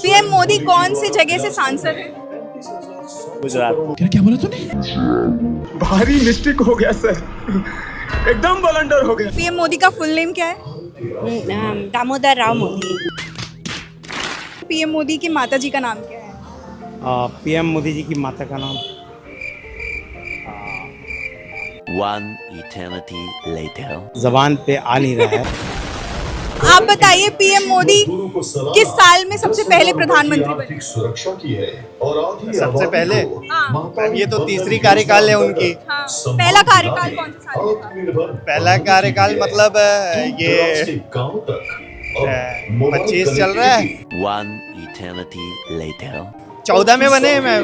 PM Modi कौन सी जगह से सांसद है? गुजरात। क्या बोला तूने? भारी मिस्टेक हो गया सर, एकदम ब्लंडर हो गया। पीएम मोदी का फुल नेम क्या है? दामोदर राव मोदी। पीएम मोदी की माता जी का नाम क्या है? पीएम मोदी जी की माता का नाम One eternity later. जबान पे आ नहीं रहा है। आप बताइए पीएम मोदी किस साल में सबसे पहले प्रधानमंत्री बने? सुरक्षा की है और सबसे पहले हाँ, ये तो तीसरी कार्यकाल है उनकी। हाँ। पहला कार्यकाल कौन से साल में था? पहला कार्यकाल मतलब ये गांव तक 25 चल रहा है। One eternity later. 14 में बने हैं मैम।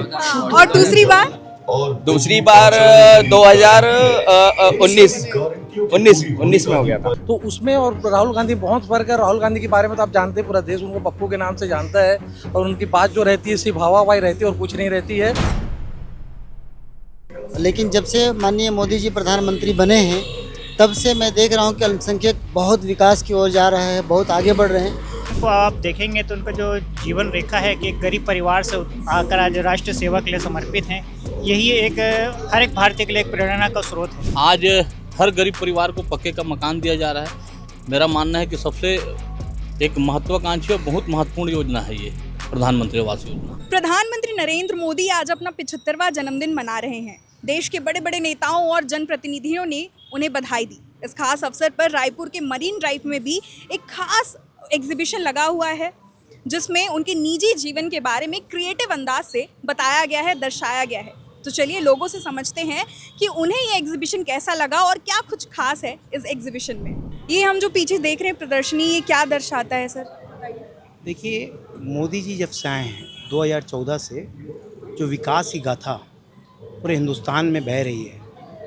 और दूसरी बार 2019 में हो गया था। तो उसमें और राहुल गांधी बहुत फर्क है। राहुल गांधी के बारे में तो आप जानते हैं, पूरा देश उनको पप्पू के नाम से जानता है और उनकी बात जो रहती है सिर्फ हवाबाजी रहती है और कुछ नहीं रहती है। लेकिन जब से माननीय मोदी जी प्रधानमंत्री बने हैं तब से मैं देख रहा हूं कि अल्पसंख्यक बहुत विकास की ओर जा रहा है, बहुत आगे बढ़ रहे हैं। तो आप देखेंगे तो उनका जो जीवन रेखा है कि एक गरीब परिवार से आकर आज राष्ट्र सेवा के लिए समर्पित हैं, यही एक हर एक भारतीय के लिए एक प्रेरणा का स्रोत है। आज हर गरीब परिवार को पक्के का मकान दिया जा रहा है। मेरा मानना है कि सबसे एक महत्वाकांक्षी और बहुत महत्वपूर्ण योजना है ये प्रधानमंत्री आवास योजना। प्रधानमंत्री नरेंद्र मोदी आज अपना 75वां जन्मदिन मना रहे हैं। देश के बड़े बड़े नेताओं और जनप्रतिनिधियों ने उन्हें बधाई दी। इस खास अवसर पर रायपुर के मरीन ड्राइव में भी एक खास एग्जीबिशन लगा हुआ है जिसमें उनके निजी जीवन के बारे में क्रिएटिव अंदाज से बताया गया है, दर्शाया गया है। तो चलिए लोगों से समझते हैं कि उन्हें ये एग्जीबिशन कैसा लगा और क्या कुछ खास है इस एग्जीबिशन में। ये हम जो पीछे देख रहे हैं प्रदर्शनी, ये क्या दर्शाता है सर? देखिए, मोदी जी जब से आए हैं 2014 से जो विकास की गाथा पूरे हिंदुस्तान में बह रही है,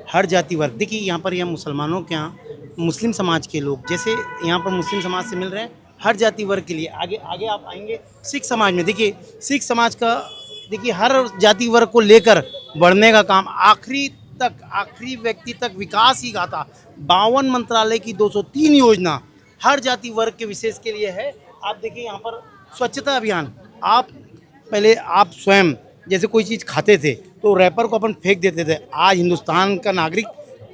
हर जाति वर्ग। देखिए यहाँ पर यह मुसलमानों के यहाँ मुस्लिम समाज के लोग जैसे यहाँ पर मुस्लिम समाज से मिल रहे हैं, हर जाति वर्ग के लिए आगे आगे आप आएंगे सिख समाज में। देखिए सिख समाज का, देखिए हर जाति वर्ग को लेकर बढ़ने का काम आखिरी व्यक्ति तक विकास ही गाथा। 52 मंत्रालय की 203 योजना हर जाति वर्ग के विशेष के लिए है। आप देखिए यहाँ पर स्वच्छता अभियान। पहले आप स्वयं जैसे कोई चीज़ खाते थे तो रैपर को अपन फेंक देते थे। आज हिंदुस्तान का नागरिक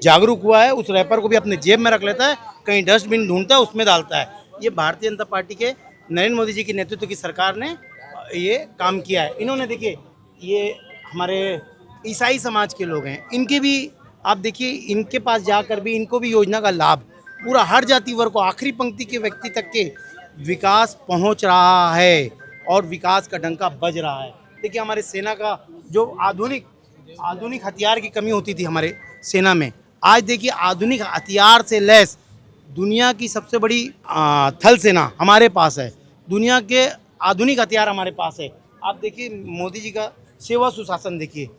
जागरूक हुआ है, उस रैपर को भी अपने जेब में रख लेता है, कहीं डस्टबिन ढूंढता है उसमें डालता है। ये भारतीय जनता पार्टी के नरेंद्र मोदी जी के नेतृत्व की सरकार ने ये काम किया है। इन्होंने देखिए ये हमारे ईसाई समाज के लोग हैं, इनके भी आप देखिए इनके पास जाकर भी इनको भी योजना का लाभ पूरा हर जाति वर्ग को आखिरी पंक्ति के व्यक्ति तक के विकास पहुंच रहा है और विकास का डंका बज रहा है। देखिए हमारे सेना का जो आधुनिक हथियार की कमी होती थी हमारे सेना में, आज देखिए आधुनिक हथियार से लैस दुनिया की सबसे बड़ी थल सेना हमारे पास है। दुनिया के आधुनिक हथियार हमारे पास है। आप देखिए मोदी जी का सेवा सुशासन देखिए,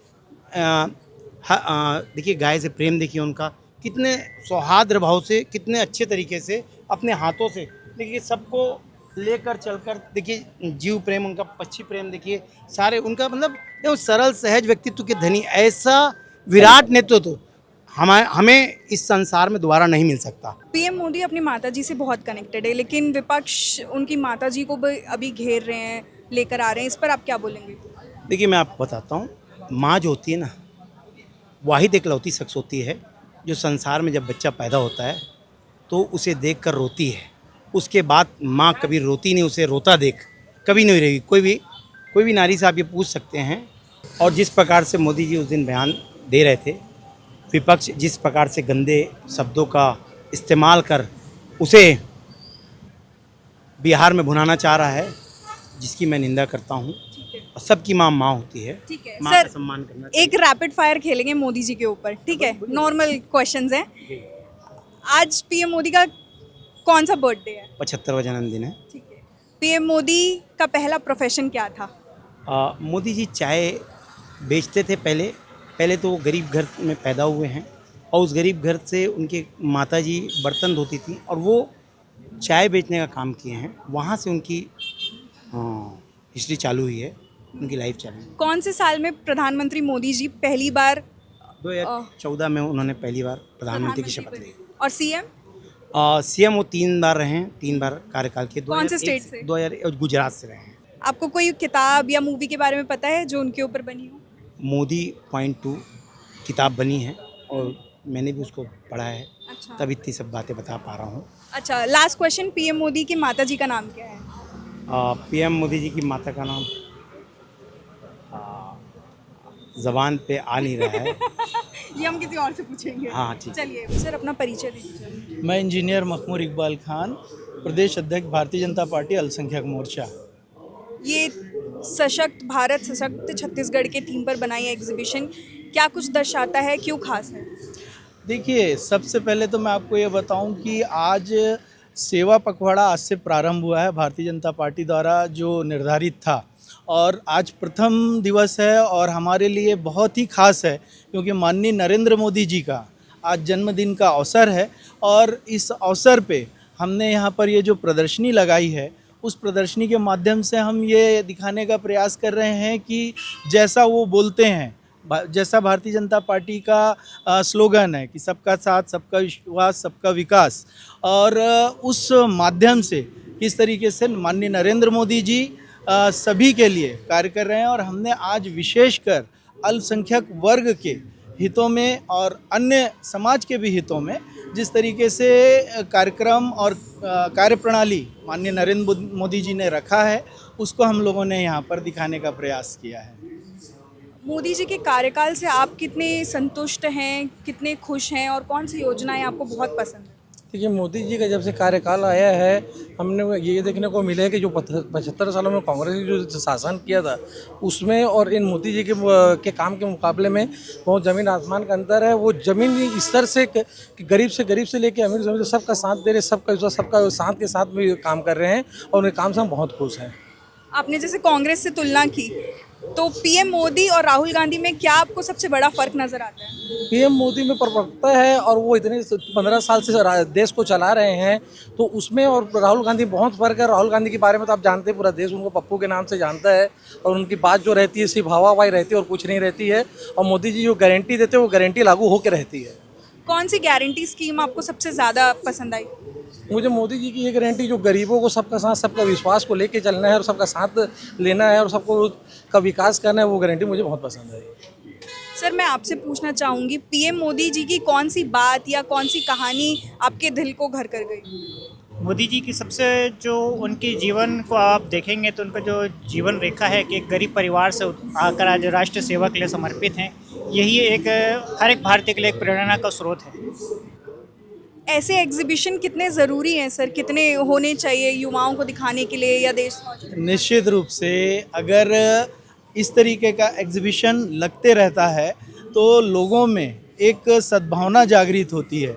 देखिए गाय से प्रेम देखिए उनका, कितने सौहार्द भाव से, कितने अच्छे तरीके से अपने हाथों से देखिए सबको लेकर चलकर, देखिए जीव प्रेम उनका, पक्षी प्रेम देखिए, सारे उनका मतलब सरल सहज व्यक्तित्व के धनी, ऐसा विराट नेतृत्व हमें इस संसार में दोबारा नहीं मिल सकता। पीएम मोदी अपनी माताजी से बहुत कनेक्टेड है, लेकिन विपक्ष उनकी माताजी को भी अभी घेर रहे हैं, लेकर आ रहे हैं। इस पर आप क्या बोलेंगे? देखिए मैं आपको बताता हूँ, माँ जो होती है ना, वाहिद एकलौती शख्स होती है जो संसार में जब बच्चा पैदा होता है तो उसे देखकर रोती है। उसके बाद माँ कभी रोती नहीं, उसे रोता देख कभी नहीं रहेगी। कोई भी नारी से आप ये पूछ सकते हैं। और जिस प्रकार से मोदी जी उस दिन बयान दे रहे थे, विपक्ष जिस प्रकार से गंदे शब्दों का इस्तेमाल कर उसे बिहार में भुनाना चाह रहा है, जिसकी मैं निंदा करता हूँ। और सबकी माँ होती है, ठीक है माँ सर, का सम्मान करना। एक रैपिड फायर खेलेंगे मोदी जी के ऊपर, ठीक है? नॉर्मल क्वेश्चंस हैं। आज पीएम मोदी का कौन सा बर्थडे है? 75वां जन्मदिन है। ठीक है। पीएम मोदी का पहला प्रोफेशन क्या था? मोदी जी चाय बेचते थे पहले तो वो गरीब घर में पैदा हुए हैं और उस गरीब घर से उनके माताजी बर्तन धोती थी और वो चाय बेचने का काम किए हैं। वहाँ से उनकी हिस्ट्री चालू हुई है, उनकी लाइफ चालू हुई। कौन से साल में प्रधानमंत्री मोदी जी पहली बार? 2014 में उन्होंने पहली बार प्रधानमंत्री की शपथ ली। और सीएम? सीएम वो 3 बार रहे हैं, 3 बार कार्यकाल के। कौन से स्टेट से? 2001 गुजरात से रहे हैं। आपको कोई किताब या मूवी के बारे में पता है जो उनके ऊपर बनी हो? मोदी .2 किताब बनी है और मैंने भी उसको पढ़ा है, अच्छा तब इतनी सब बातें बता पा रहा हूँ। अच्छा, लास्ट क्वेश्चन, पीएम मोदी की माता जी का नाम क्या है? पीएम मोदी जी की माता का नाम ज़बान पे आ नहीं रहा है। ये हम किसी और से पूछेंगे। हाँ, ठीक। चलिए सर, अपना परिचय दीजिए। मैं इंजीनियर मखमूर इकबाल खान, प्रदेश अध्यक्ष भारतीय जनता पार्टी अल्पसंख्यक मोर्चा। ये सशक्त भारत सशक्त छत्तीसगढ़ के थीम पर बनाई एग्जीबिशन क्या कुछ दर्शाता है, क्यों खास है? देखिए, सबसे पहले तो मैं आपको ये बताऊं कि आज सेवा पखवाड़ा आज से प्रारंभ हुआ है भारतीय जनता पार्टी द्वारा जो निर्धारित था, और आज प्रथम दिवस है और हमारे लिए बहुत ही खास है क्योंकि माननीय नरेंद्र मोदी जी का आज जन्मदिन का अवसर है। और इस अवसर पे हमने यहाँ पर ये जो प्रदर्शनी लगाई है, उस प्रदर्शनी के माध्यम से हम ये दिखाने का प्रयास कर रहे हैं कि जैसा वो बोलते हैं, जैसा भारतीय जनता पार्टी का स्लोगन है कि सबका साथ, सबका विश्वास, सबका विकास, और उस माध्यम से किस तरीके से माननीय नरेंद्र मोदी जी सभी के लिए कार्य कर रहे हैं। और हमने आज विशेषकर अल्पसंख्यक वर्ग के हितों में और अन्य समाज के भी हितों में जिस तरीके से कार्यक्रम और कार्यप्रणाली माननीय नरेंद्र मोदी जी ने रखा है, उसको हम लोगों ने यहाँ पर दिखाने का प्रयास किया है। मोदी जी के कार्यकाल से आप कितने संतुष्ट हैं, कितने खुश हैं और कौन सी योजनाएं आपको बहुत पसंद है? देखिए, मोदी जी का जब से कार्यकाल आया है, हमने ये देखने को मिला है कि जो 75 सालों में कांग्रेस ने जो शासन किया था उसमें और इन मोदी जी के काम के मुकाबले में बहुत ज़मीन आसमान का अंतर है। वो ज़मीन स्तर से गरीब से लेकर अमीर से सबका साथ दे रहे, सबका साथ के साथ भी काम कर रहे हैं और उनके काम से हम बहुत खुश हैं। आपने जैसे कांग्रेस से तुलना की, तो पीएम मोदी और राहुल गांधी में क्या आपको सबसे बड़ा फर्क नजर आता है? पीएम मोदी में परिपक्वता है और वो इतने 15 साल से देश को चला रहे हैं, तो उसमें और राहुल गांधी बहुत फ़र्क है। राहुल गांधी के बारे में तो आप जानते हैं, पूरा देश उनको पप्पू के नाम से जानता है और उनकी बात जो रहती है सिर्फ हवाबाजी रहती है और कुछ नहीं रहती है। और मोदी जी जो गारंटी देते हैं वो गारंटी लागू होकर रहती है। कौन सी गारंटी स्कीम आपको सबसे ज़्यादा पसंद आई? मुझे मोदी जी की ये गारंटी जो गरीबों को सबका साथ, सबका विश्वास को लेके चलना है और सबका साथ लेना है और सबको का विकास करना है, वो गारंटी मुझे बहुत पसंद है। सर, मैं आपसे पूछना चाहूँगी, पीएम मोदी जी की कौन सी बात या कौन सी कहानी आपके दिल को घर कर गई? मोदी जी की सबसे जो उनके जीवन को आप देखेंगे तो उनका जो जीवन रेखा है कि एक गरीब परिवार से आकर आज राष्ट्र सेवा के लिए समर्पित हैं, यही एक हर एक भारतीय के लिए एक प्रेरणा का स्रोत है। ऐसे एग्जीबिशन कितने ज़रूरी हैं सर, कितने होने चाहिए युवाओं को दिखाने के लिए या देश? निश्चित रूप से अगर इस तरीके का एग्जीबिशन लगते रहता है तो लोगों में एक सद्भावना जागृत होती है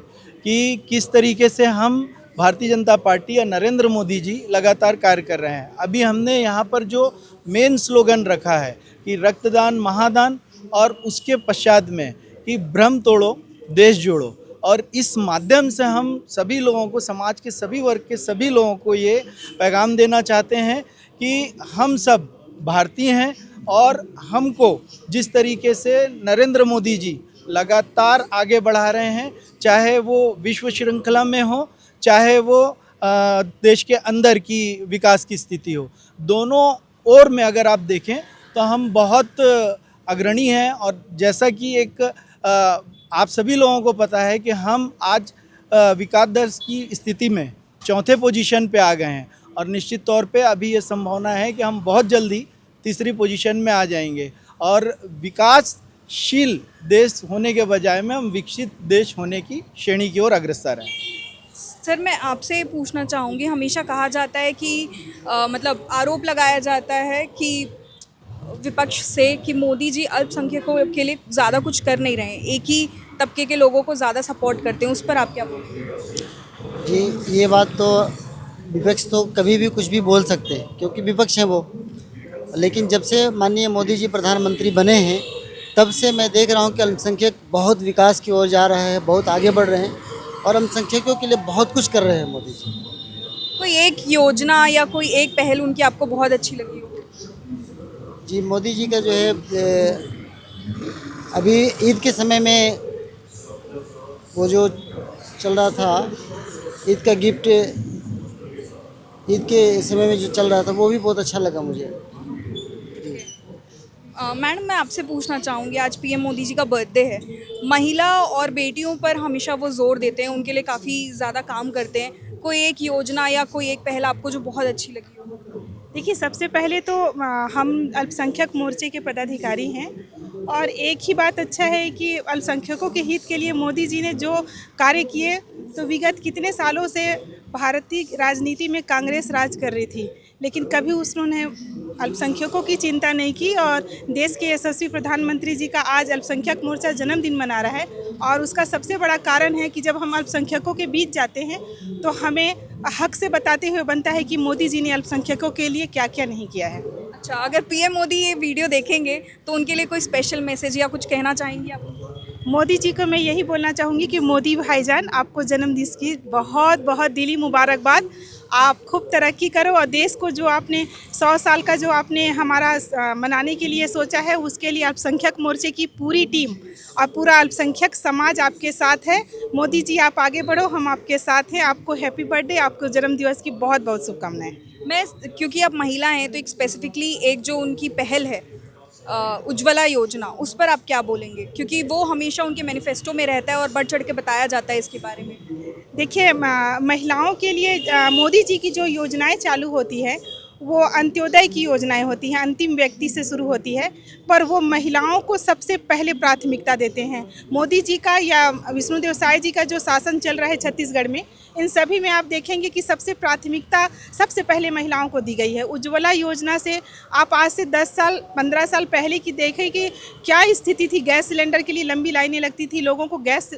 कि किस तरीके से हम भारतीय जनता पार्टी या नरेंद्र मोदी जी लगातार कार्य कर रहे हैं। अभी हमने यहाँ पर जो मेन स्लोगन रखा है कि रक्तदान महादान, और उसके पश्चात में कि भ्रम तोड़ो देश जोड़ो, और इस माध्यम से हम सभी लोगों को, समाज के सभी वर्ग के सभी लोगों को ये पैगाम देना चाहते हैं कि हम सब भारतीय हैं और हमको जिस तरीके से नरेंद्र मोदी जी लगातार आगे बढ़ा रहे हैं, चाहे वो विश्व श्रृंखला में हो, चाहे वो देश के अंदर की विकास की स्थिति हो, दोनों ओर में अगर आप देखें तो हम बहुत अग्रणी हैं। और जैसा कि एक आप सभी लोगों को पता है कि हम आज विकास दर की स्थिति में 4थे पोजीशन पे आ गए हैं और निश्चित तौर पे अभी ये संभावना है कि हम बहुत जल्दी 3री पोजीशन में आ जाएंगे और विकासशील देश होने के बजाय में हम विकसित देश होने की श्रेणी की ओर अग्रसर हैं। सर, मैं आपसे पूछना चाहूँगी, हमेशा कहा जाता है कि मतलब आरोप लगाया जाता है कि विपक्ष से कि मोदी जी अल्पसंख्यकों के लिए ज़्यादा कुछ कर नहीं रहे हैं, एक ही तबके के लोगों को ज़्यादा सपोर्ट करते हैं, उस पर आप क्या बोलेंगे? जी, ये बात तो विपक्ष तो कभी भी कुछ भी बोल सकते हैं क्योंकि विपक्ष हैं वो, लेकिन जब से माननीय मोदी जी प्रधानमंत्री बने हैं तब से मैं देख रहा हूँ कि अल्पसंख्यक बहुत विकास की ओर जा रहा है, बहुत आगे बढ़ रहे हैं और अल्पसंख्यकों के लिए बहुत कुछ कर रहे हैं मोदी जी। कोई एक योजना या कोई एक पहल उनकी आपको बहुत अच्छी लगी हो? जी, मोदी जी का जो है अभी ईद के समय में वो जो चल रहा था ईद का गिफ्ट ईद के समय में जो चल रहा था वो भी बहुत अच्छा लगा मुझे। मैडम मैं आपसे पूछना चाहूँगी, आज पीएम मोदी जी का बर्थडे है। महिला और बेटियों पर हमेशा वो जोर देते हैं, उनके लिए काफ़ी ज़्यादा काम करते हैं। कोई एक योजना या कोई एक पहल आपको जो बहुत अच्छी लगी हो? देखिए, सबसे पहले तो हम अल्पसंख्यक मोर्चे के पदाधिकारी हैं और एक ही बात अच्छा है कि अल्पसंख्यकों के हित के लिए मोदी जी ने जो कार्य किए, तो विगत कितने सालों से भारतीय राजनीति में कांग्रेस राज कर रही थी, लेकिन कभी उन्होंने अल्पसंख्यकों की चिंता नहीं की और देश के यशस्वी प्रधानमंत्री जी का आज अल्पसंख्यक मोर्चा जन्मदिन मना रहा है। और उसका सबसे बड़ा कारण है कि जब हम अल्पसंख्यकों के बीच जाते हैं तो हमें हक से बताते हुए बनता है कि मोदी जी ने अल्पसंख्यकों के लिए क्या क्या नहीं किया है। अच्छा, अगर पीएम मोदी ये वीडियो देखेंगे तो उनके लिए कोई स्पेशल मैसेज या कुछ कहना चाहेंगी आप? मोदी जी को मैं यही बोलना चाहूँगी कि मोदी भाईजान, आपको जन्मदिन की बहुत बहुत दिली मुबारकबाद। आप खूब तरक्की करो और देश को जो आपने 100 साल का जो आपने हमारा मनाने के लिए सोचा है, उसके लिए अल्पसंख्यक मोर्चे की पूरी टीम और पूरा अल्पसंख्यक समाज आपके साथ है। मोदी जी आप आगे बढ़ो, हम आपके साथ हैं। आपको हैप्पी बर्थडे, आपको जन्मदिवस की बहुत बहुत शुभकामनाएं। मैं क्योंकि आप महिला हैं तो एक स्पेसिफिकली एक जो उनकी पहल है उज्ज्वला योजना, उस पर आप क्या बोलेंगे? क्योंकि वो हमेशा उनके मैनिफेस्टो में रहता है और बढ़ चढ़ के बताया जाता है इसके बारे में। देखिए, महिलाओं के लिए मोदी जी की जो योजनाएं चालू होती है वो अंत्योदय की योजनाएं होती हैं, अंतिम व्यक्ति से शुरू होती है, पर वो महिलाओं को सबसे पहले प्राथमिकता देते हैं। मोदी जी का या विष्णुदेव साय जी का जो शासन चल रहा है छत्तीसगढ़ में, इन सभी में आप देखेंगे कि सबसे प्राथमिकता सबसे पहले महिलाओं को दी गई है। उज्ज्वला योजना से आप आज से 10 साल 15 साल पहले की देखें कि क्या स्थिति थी। गैस सिलेंडर के लिए लंबी लाइनें लगती थी, लोगों को गैस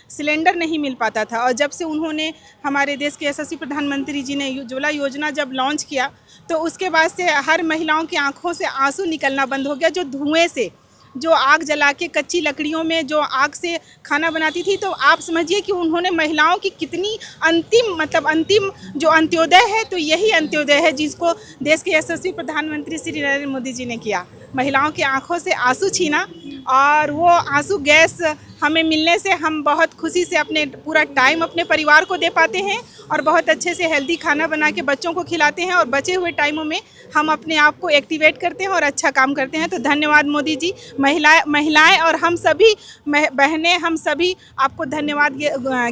सिलेंडर नहीं मिल पाता था। और जब से उन्होंने, हमारे देश के यशस्वी प्रधानमंत्री जी ने उज्ज्वला योजना जब लॉन्च किया, तो उसके बाद से हर महिलाओं की आंखों से आंसू निकलना बंद हो गया। जो धुएं से, जो आग जला के कच्ची लकड़ियों में जो आग से खाना बनाती थी, तो आप समझिए कि उन्होंने महिलाओं की कितनी अंतिम जो अंत्योदय है, तो यही अंत्योदय है जिसको देश के यशस्वी प्रधानमंत्री श्री नरेंद्र मोदी जी ने किया। महिलाओं की आंखों से आंसू छीना, और वो आंसू गैस हमें मिलने से हम बहुत खुशी से अपने पूरा टाइम अपने परिवार को दे पाते हैं और बहुत अच्छे से हेल्दी खाना बना के बच्चों को खिलाते हैं, और बचे हुए टाइमों में हम अपने आप को एक्टिवेट करते हैं और अच्छा काम करते हैं। तो धन्यवाद मोदी जी। महिलाएं और हम सभी बहनें, हम सभी आपको धन्यवाद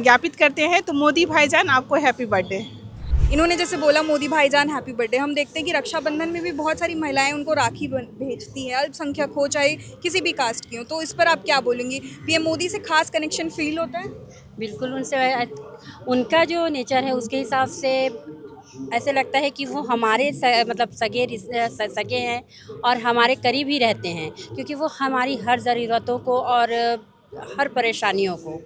ज्ञापित करते हैं। तो मोदी भाईजान, आपको हैप्पी बर्थडे। इन्होंने जैसे बोला मोदी भाईजान हैप्पी बर्थडे, हम देखते हैं कि रक्षाबंधन में भी बहुत सारी महिलाएं उनको राखी भेजती हैं, अल्पसंख्यक हो चाहे किसी भी कास्ट की हो। तो इस पर आप क्या बोलेंगी? पीएम मोदी से खास कनेक्शन फील होता है? बिल्कुल, उनसे उनका जो नेचर है उसके हिसाब से ऐसे लगता है कि वो हमारे सगे हैं और हमारे करीब ही रहते हैं, क्योंकि वो हमारी हर ज़रूरतों को और हर परेशानियों को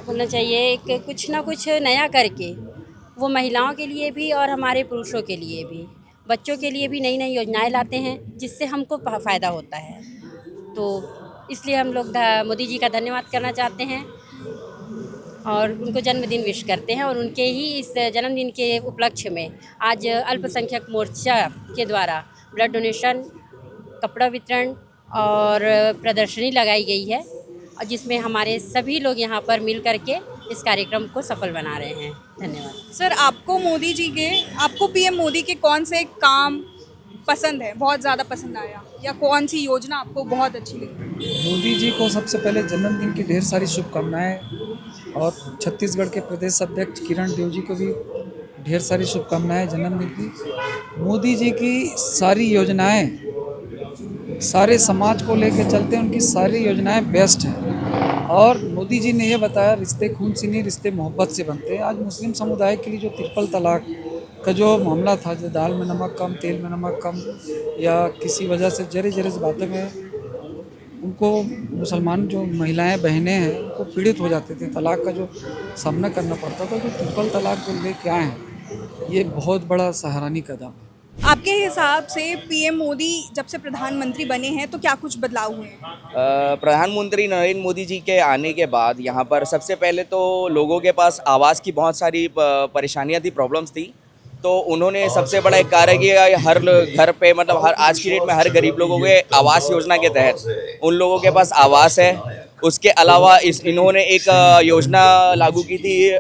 बोलना चाहिए, एक कुछ ना कुछ नया करके वो महिलाओं के लिए भी और हमारे पुरुषों के लिए भी, बच्चों के लिए भी नई नई योजनाएं लाते हैं, जिससे हमको फ़ायदा होता है। तो इसलिए हम लोग मोदी जी का धन्यवाद करना चाहते हैं और उनको जन्मदिन विश करते हैं। और उनके ही इस जन्मदिन के उपलक्ष्य में आज अल्पसंख्यक मोर्चा के द्वारा ब्लड डोनेशन, कपड़ा वितरण और प्रदर्शनी लगाई गई है, और जिसमें हमारे सभी लोग यहाँ पर मिल करके इस कार्यक्रम को सफल बना रहे हैं। धन्यवाद। सर, आपको पीएम मोदी के कौन से काम पसंद है, बहुत ज़्यादा पसंद आया, या कौन सी योजना आपको बहुत अच्छी लगी? मोदी जी को सबसे पहले जन्मदिन की ढेर सारी शुभकामनाएं, और छत्तीसगढ़ के प्रदेश अध्यक्ष किरण देव जी को भी ढेर सारी शुभकामनाएं जन्मदिन की। मोदी जी की सारी योजनाएं सारे समाज को लेकर चलते हैं, उनकी सारी योजनाएं बेस्ट हैं। और मोदी जी ने ये बताया, रिश्ते खून से नहीं, रिश्ते मोहब्बत से बनते हैं। आज मुस्लिम समुदाय के लिए जो ट्रिपल तलाक का जो मामला था, जो दाल में नमक कम, तेल में नमक कम, या किसी वजह से जरे बातों में उनको मुसलमान जो महिलाएं बहनें हैं उनको पीड़ित हो जाते थे, तलाक का जो सामना करना पड़ता था, तो ट्रिपल तलाक जो लेके आए हैं, ये बहुत बड़ा सराहनीय कदम है। आपके हिसाब से पीएम मोदी जब से प्रधानमंत्री बने हैं तो क्या कुछ बदलाव हुए हैं? प्रधानमंत्री नरेंद्र मोदी जी के आने के बाद यहाँ पर सबसे पहले तो लोगों के पास आवास की बहुत सारी परेशानियाँ थी, प्रॉब्लम्स थी। तो उन्होंने सबसे बड़ा एक कार्य किया, हर घर पे हर आज की डेट में हर गरीब लोगों के आवास योजना के तहत उन लोगों के पास आवास है। उसके अलावा इन्होंने एक योजना लागू की थी,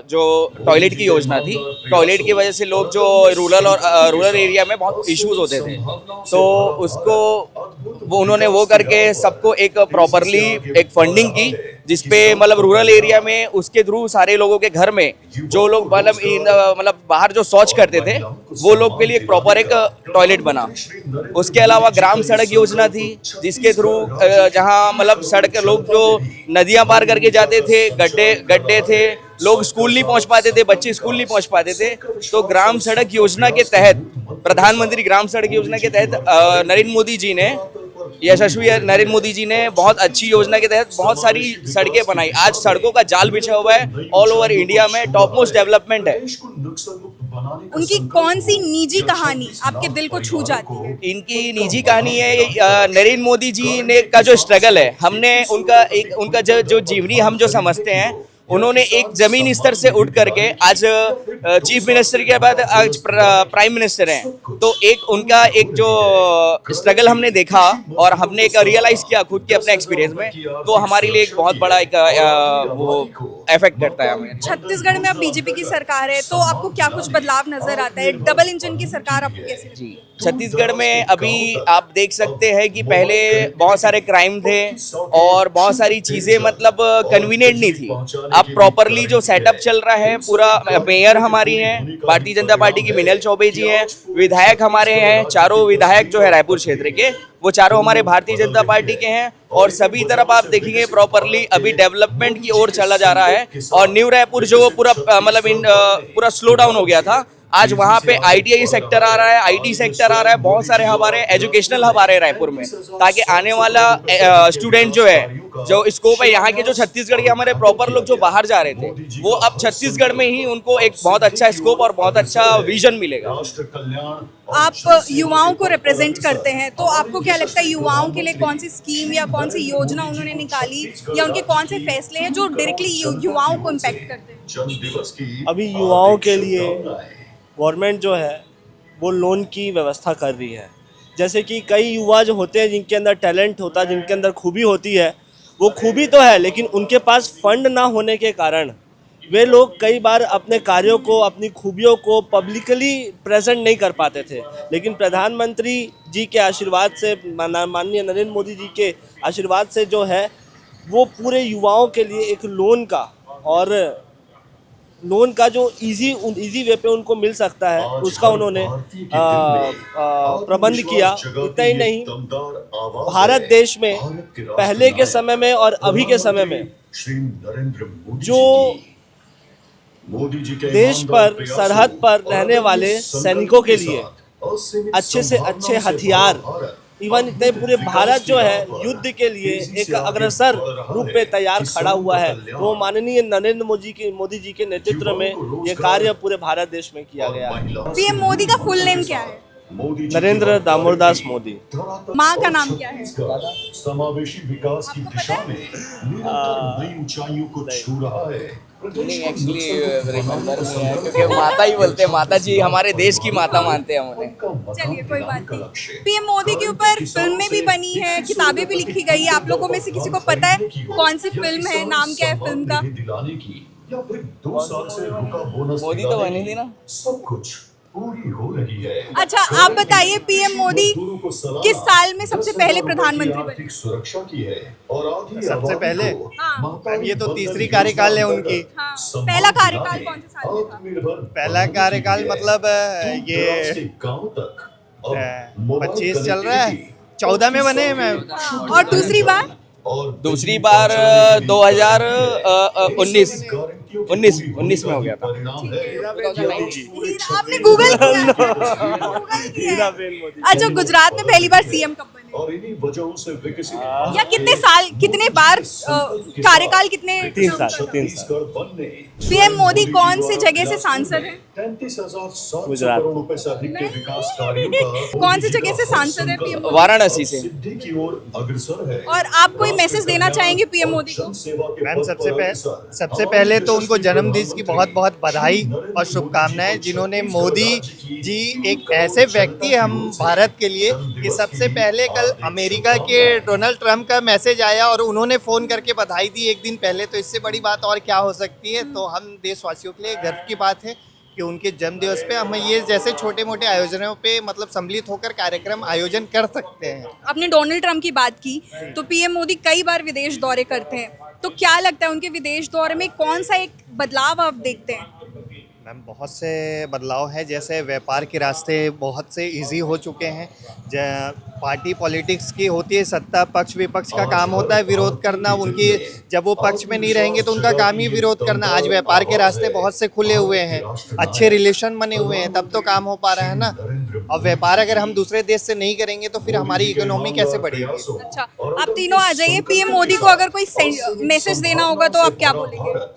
जो टॉयलेट की योजना थी। टॉयलेट की वजह से लोग जो रूरल एरिया में बहुत इश्यूज होते थे, तो उसको उन्होंने वो करके सबको एक प्रॉपरली एक फंडिंग की, जिसपे मतलब रूरल एरिया में उसके थ्रू सारे लोगों के घर में जो लोग मतलब बाहर जो शौच करते थे वो लोग के लिए एक प्रॉपर एक टॉयलेट बना। उसके अलावा ग्राम सड़क योजना थी, जिसके थ्रू जहाँ मतलब सड़क लोग जो नदियाँ पार करके जाते थे, गड्ढे थे, लोग स्कूल नहीं पहुँच पाते थे, बच्चे स्कूल नहीं पहुँच पाते थे, तो ग्राम सड़क योजना के तहत, प्रधानमंत्री ग्राम सड़क योजना के तहत नरेंद्र मोदी जी ने, यशस्वी नरेंद्र मोदी जी ने बहुत अच्छी योजना के तहत बहुत सारी सड़कें बनाई। आज सड़कों का जाल बिछा हुआ है, ऑल ओवर इंडिया में टॉप मोस्ट डेवलपमेंट है। उनकी कौन सी निजी कहानी आपके दिल को छू जाती है? इनकी निजी कहानी है नरेंद्र मोदी जी ने का जो स्ट्रगल है, हमने उनका जो जीवनी हम जो समझते हैं, उन्होंने एक जमीन स्तर से उठ करके आज चीफ मिनिस्टर के बाद आज प्राइम मिनिस्टर हैं। तो उनका एक जो स्ट्रगल हमने देखा और हमने एक रियलाइज किया खुद के अपने एक्सपीरियंस में, तो हमारे लिए एक बहुत बड़ा एक वो इफेक्ट करता है हमें। छत्तीसगढ़ में अब बीजेपी की सरकार है, तो आपको क्या कुछ बदलाव नजर आता है? डबल इंजन की सरकार आपको कैसी लगती है? छत्तीसगढ़ में अभी आप देख सकते हैं कि पहले बहुत सारे क्राइम थे और बहुत सारी चीज़ें मतलब कन्वीनियंट नहीं थी। अब प्रॉपरली जो सेटअप चल रहा है, पूरा मेयर हमारी हैं, भारतीय जनता पार्टी की मिनल चौबे जी हैं, विधायक हमारे हैं, चारों विधायक जो है रायपुर क्षेत्र के, वो चारों हमारे भारतीय जनता पार्टी के हैं, और सभी तरफ आप देखेंगे प्रॉपरली अभी डेवलपमेंट की ओर चला जा रहा है। और न्यू रायपुर जो पूरा मतलब पूरा स्लो डाउन हो गया था, आज वहाँ पे ITI सेक्टर आ रहा है, IT सेक्टर आ रहा है, बहुत सारे हमारे एजुकेशनल हब आ रहे हैं रायपुर में, ताकि आने वाला स्टूडेंट जो है, जो स्कोप है यहाँ के, जो छत्तीसगढ़ के हमारे प्रॉपर लोग जो बाहर जा रहे थे, वो अब छत्तीसगढ़ में ही उनको एक बहुत अच्छा स्कोप और बहुत अच्छा विजन मिलेगा। आप युवाओं को रिप्रेजेंट करते हैं, तो आपको क्या लगता है युवाओं के लिए कौन सी स्कीम या कौन सी योजना उन्होंने निकाली, या उनके कौन से फैसले हैं जो डायरेक्टली युवाओं को इम्पैक्ट करते हैं? अभी युवाओं के लिए गवर्नमेंट जो है वो लोन की व्यवस्था कर रही है। जैसे कि कई युवा जो होते हैं जिनके अंदर टैलेंट होता है, जिनके अंदर खूबी होती है, वो खूबी तो है, लेकिन उनके पास फंड ना होने के कारण वे लोग कई बार अपने कार्यों को, अपनी खूबियों को पब्लिकली प्रेजेंट नहीं कर पाते थे। लेकिन प्रधानमंत्री जी के आशीर्वाद से, माननीय नरेंद्र मोदी जी के आशीर्वाद से जो है वो पूरे युवाओं के लिए एक लोन का जो इजी वे पे उनको मिल सकता है, उसका उन्होंने प्रबंध किया। इतना ही नहीं, भारत देश में पहले के समय में और अभी के समय में जो देश पर, सरहद पर रहने वाले सैनिकों के लिए अच्छे से अच्छे हथियार, इवन इतने पूरे भारत जो है युद्ध के लिए एक अग्रसर रूप में तैयार खड़ा हुआ है, तो माननीय नरेंद्र मोदी जी के नेतृत्व में ये कार्य पूरे भारत देश में किया गया है। पीएम मोदी का फुल नेम क्या है? नरेंद्र दामोदरदास मोदी। माँ का नाम क्या है? समावेशी विकास की दिशा में निरंतर नई ऊंचाइयों को छू रहा है। नहीं, एक्चुअली रिमेंबर नहीं है, क्योंकि माता ही बोलते हैं, माता जी हमारे देश की माता मानते हैं हम उन्हें। चलिए कोई बात नहीं। पीएम मोदी के ऊपर फिल्में भी बनी है, किताबें भी लिखी गई है, आप लोगों में से किसी को पता है कौन सी फिल्म है, नाम क्या है फिल्म का? मोदी तो बनी थी ना। सब कुछ पूरी हो रही है। अच्छा, आप बताइए पीएम मोदी किस साल में सबसे पहले प्रधानमंत्री बने? सुरक्षा की है और सबसे पहले हाँ। ये तो तीसरी कार्यकाल है उनकी। हाँ। पहला कार्यकाल कौन से साल में था? पहला कार्यकाल मतलब ये 25 चल रहा है, 14 में बने मैं। और दूसरी बार 2019 में हो गया था। आपने गूगल किया? अच्छा, गुजरात में पहली बार सीएम कब बने? और इन्हीं वजहों से विकसित या कितने बार कार्यकाल, कितने? 3 साल। पीएम मोदी कौन से जगह से सांसद हैं? 33,700 करोड़ रुपए से अधिक के विकास कार्यों का कौन सी जगह से सांसद है पीएम मोदी? वाराणसी से। सिद्धि की ओर अग्रसर है। और आप कोई मैसेज देना चाहेंगे पीएम मोदी को? मैम, सबसे पहले तो उनको जन्मदिन की बहुत बहुत बधाई और शुभकामनाएं, जिन्होंने मोदी जी एक ऐसे व्यक्ति हम भारत के लिए कि सबसे पहले कल कल अमेरिका के डोनाल्ड ट्रंप का मैसेज आया और उन्होंने फ़ोन करके बधाई दी एक दिन पहले, तो इससे बड़ी बात और क्या हो सकती है। तो हम देशवासियों के लिए गर्व की बात है कि उनके जन्मदिवस पे हम ये जैसे छोटे मोटे आयोजनों पे मतलब सम्मिलित होकर कार्यक्रम आयोजन कर सकते हैं। आपने डोनाल्ड ट्रंप की बात की, तो पीएम मोदी कई बार विदेश दौरे करते हैं, तो क्या लगता है उनके विदेश दौरे में कौन सा एक बदलाव आप देखते हैं? मैम बहुत से बदलाव है, जैसे व्यापार के रास्ते बहुत से इजी हो चुके हैं। पार्टी पॉलिटिक्स की होती है, सत्ता पक्ष विपक्ष का काम होता है विरोध करना, उनकी जब वो पक्ष में नहीं रहेंगे तो उनका काम ही विरोध करना। आज व्यापार के रास्ते बहुत से खुले हुए हैं, अच्छे रिलेशन बने हुए हैं, तब तो काम हो पा रहा है ना। अब व्यापार अगर हम दूसरे देश से नहीं करेंगे तो फिर हमारी इकोनॉमी कैसे बढ़ेगी। अच्छा, आप तीनों आ जाइए। पीएम मोदी को अगर कोई मैसेज देना होगा तो आप क्या बोलेंगे?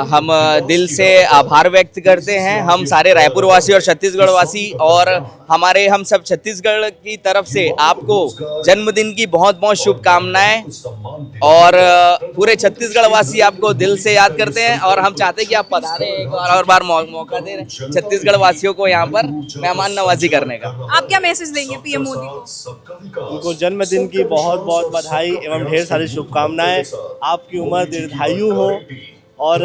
हम दिल से आभार व्यक्त करते हैं, हम सारे रायपुर वासी और छत्तीसगढ़ वासी और हम सब छत्तीसगढ़ की तरफ से आपको जन्मदिन की बहुत बहुत शुभकामनाएं। और पूरे छत्तीसगढ़ वासी आपको दिल से याद करते हैं और हम चाहते हैं कि आप पधारें, एक और बार मौका दें छत्तीसगढ़ वासियों को यहाँ पर मेहमान नवाजी करने का। आप क्या मैसेज देंगे पीएम मोदी को? उनको जन्मदिन की बहुत बहुत बधाई एवं ढेर सारी शुभकामनाएं। आपकी उम्र दीर्घायु हो और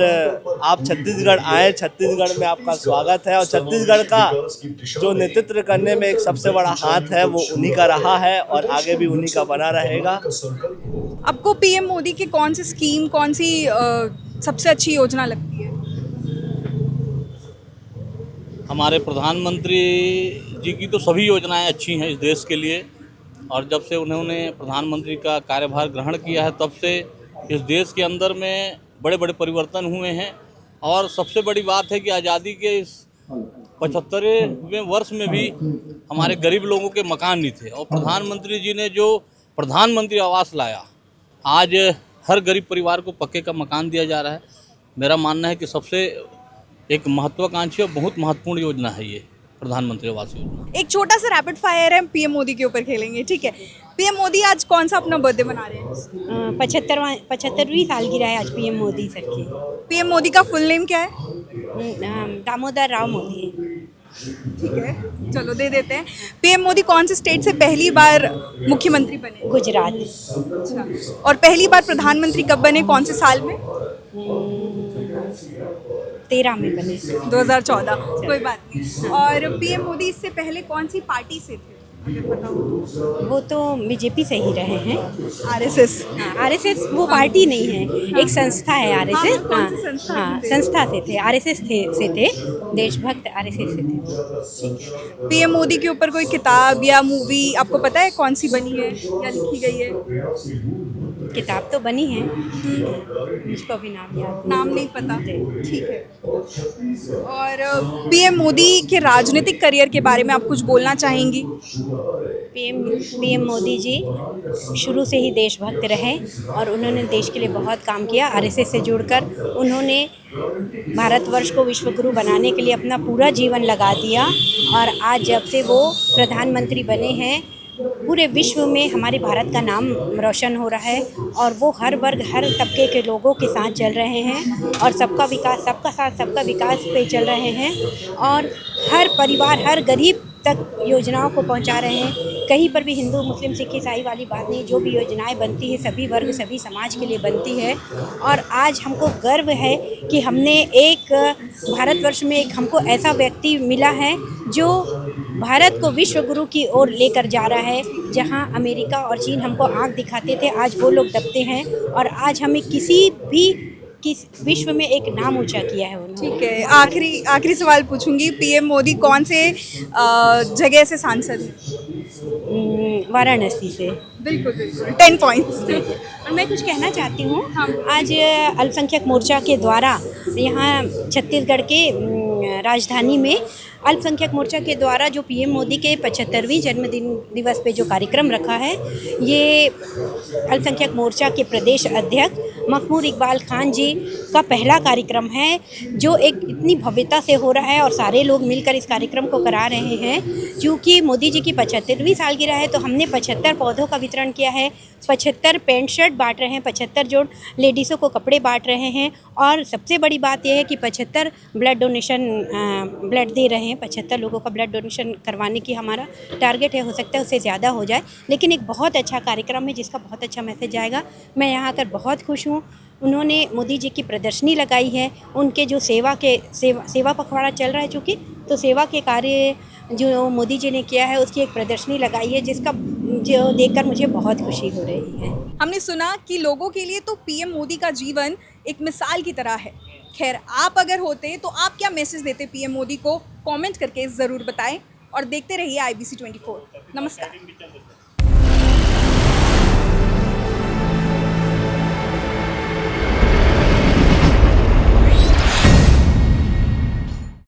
आप छत्तीसगढ़ आए, छत्तीसगढ़ में आपका स्वागत है। और छत्तीसगढ़ का जो नेतृत्व करने में एक सबसे बड़ा हाथ है वो उन्हीं का रहा है और आगे भी उन्हीं का बना रहेगा। आपको पीएम मोदी की कौन सी स्कीम, कौन सी सबसे अच्छी योजना लगती है? हमारे प्रधानमंत्री जी की तो सभी योजनाएं अच्छी हैं इस देश के लिए, और जब से उन्होंने प्रधानमंत्री का कार्यभार ग्रहण किया है तब से इस देश के अंदर में बड़े बड़े परिवर्तन हुए हैं। और सबसे बड़ी बात है कि आज़ादी के इस 75वें वर्ष में भी हमारे गरीब लोगों के मकान नहीं थे, और प्रधानमंत्री जी ने जो प्रधानमंत्री आवास लाया, आज हर गरीब परिवार को पक्के का मकान दिया जा रहा है। मेरा मानना है कि सबसे एक महत्वाकांक्षी और बहुत महत्वपूर्ण योजना है ये प्रधानमंत्री आवास योजना। एक छोटा सा रैपिड फायर है, पीएम मोदी के ऊपर खेलेंगे, ठीक है? पीएम मोदी आज कौन सा अपना बर्थडे मना रहे हैं? 75वीं सालगिरह है आज पीएम मोदी सर की। पीएम मोदी का फुल नेम क्या है? दामोदर राव मोदी। ठीक है, चलो दे देते हैं। पीएम मोदी कौन से स्टेट से पहली बार मुख्यमंत्री बने? गुजरात। अच्छा, और पहली बार प्रधानमंत्री कब बने, कौन से साल में? 13 में बने। 2014, कोई बात नहीं। और पीएम मोदी इससे पहले कौन सी पार्टी से थे? वो तो बीजेपी से ही रहे हैं। आरएसएस? हाँ, आरएसएस वो पार्टी नहीं है, एक संस्था है आरएसएस। हाँ, संस्था से थे, आरएसएस से थे, देशभक्त आरएसएस से थे। पीएम मोदी के ऊपर कोई किताब या मूवी आपको पता है कौन सी बनी है या लिखी गई है? किताब तो बनी है, मुझको भी नाम नहीं पता। ठीक है। और पीएम मोदी के राजनीतिक करियर के बारे में आप कुछ बोलना चाहेंगी? पीएम मोदी जी शुरू से ही देशभक्त रहे और उन्होंने देश के लिए बहुत काम किया। आरएसएस से जुड़कर उन्होंने भारतवर्ष को विश्वगुरु बनाने के लिए अपना पूरा जीवन लगा दिया, और आज जब से वो प्रधानमंत्री बने हैं पूरे विश्व में हमारे भारत का नाम रोशन हो रहा है, और वो हर वर्ग हर तबके के लोगों के साथ चल रहे हैं और सबका विकास, सबका साथ सबका विकास पे चल रहे हैं, और हर परिवार हर गरीब तक योजनाओं को पहुंचा रहे हैं। कहीं पर भी हिंदू मुस्लिम सिख ईसाई वाली बात नहीं, जो भी योजनाएं बनती है सभी वर्ग सभी समाज के लिए बनती है। और आज हमको गर्व है कि हमने एक भारतवर्ष में एक हमको ऐसा व्यक्ति मिला है जो भारत को विश्व गुरु की ओर लेकर जा रहा है। जहां अमेरिका और चीन हमको आँख दिखाते थे, आज वो लोग दबते हैं, और आज हमें किस विश्व में एक नाम ऊंचा किया है उन्होंने। ठीक है, आखिरी सवाल पूछूंगी। पीएम मोदी कौन से जगह से सांसद हैं? वाराणसी से। बिल्कुल 10 पॉइंट्स। और मैं कुछ कहना चाहती हूँ, आज अल्पसंख्यक मोर्चा के द्वारा यहाँ छत्तीसगढ़ के राजधानी में अल्पसंख्यक मोर्चा के द्वारा जो पीएम मोदी के 75वीं जन्मदिन दिवस पे जो कार्यक्रम रखा है, ये अल्पसंख्यक मोर्चा के प्रदेश अध्यक्ष महमूद इकबाल खान जी का पहला कार्यक्रम है, जो एक इतनी भव्यता से हो रहा है और सारे लोग मिलकर इस कार्यक्रम को करा रहे हैं। क्योंकि मोदी जी की 75वीं सालगिरह है, तो हमने 75 पौधों का वितरण किया है, 75 पैंट शर्ट बांट रहे हैं, 75 जोड़ लेडीज़ों को कपड़े बांट रहे हैं, और सबसे बड़ी बात यह है कि 75 ब्लड डोनेशन ब्लड दे रहे हैं 75 लोगों का ब्लड डोनेशन करवाने की हमारा टारगेट है, हो सकता है उससे ज़्यादा हो जाए, लेकिन एक बहुत अच्छा कार्यक्रम है जिसका बहुत अच्छा मैसेज आएगा। मैं यहाँ आकर बहुत खुश हूँ। उन्होंने मोदी जी की प्रदर्शनी लगाई है, उनके जो सेवा पखवाड़ा चल रहा है चूँकि, तो सेवा के कार्य जो मोदी जी ने किया है उसकी एक प्रदर्शनी लगाई है जिसका जो देखकर मुझे बहुत खुशी हो रही है। हमने सुना कि लोगों के लिए तो पीएम मोदी का जीवन एक मिसाल की तरह है। खैर, आप अगर होते तो आप क्या मैसेज देते पीएम मोदी को? कमेंट करके ज़रूर बताएं और देखते रहिए IBC 24। नमस्कार।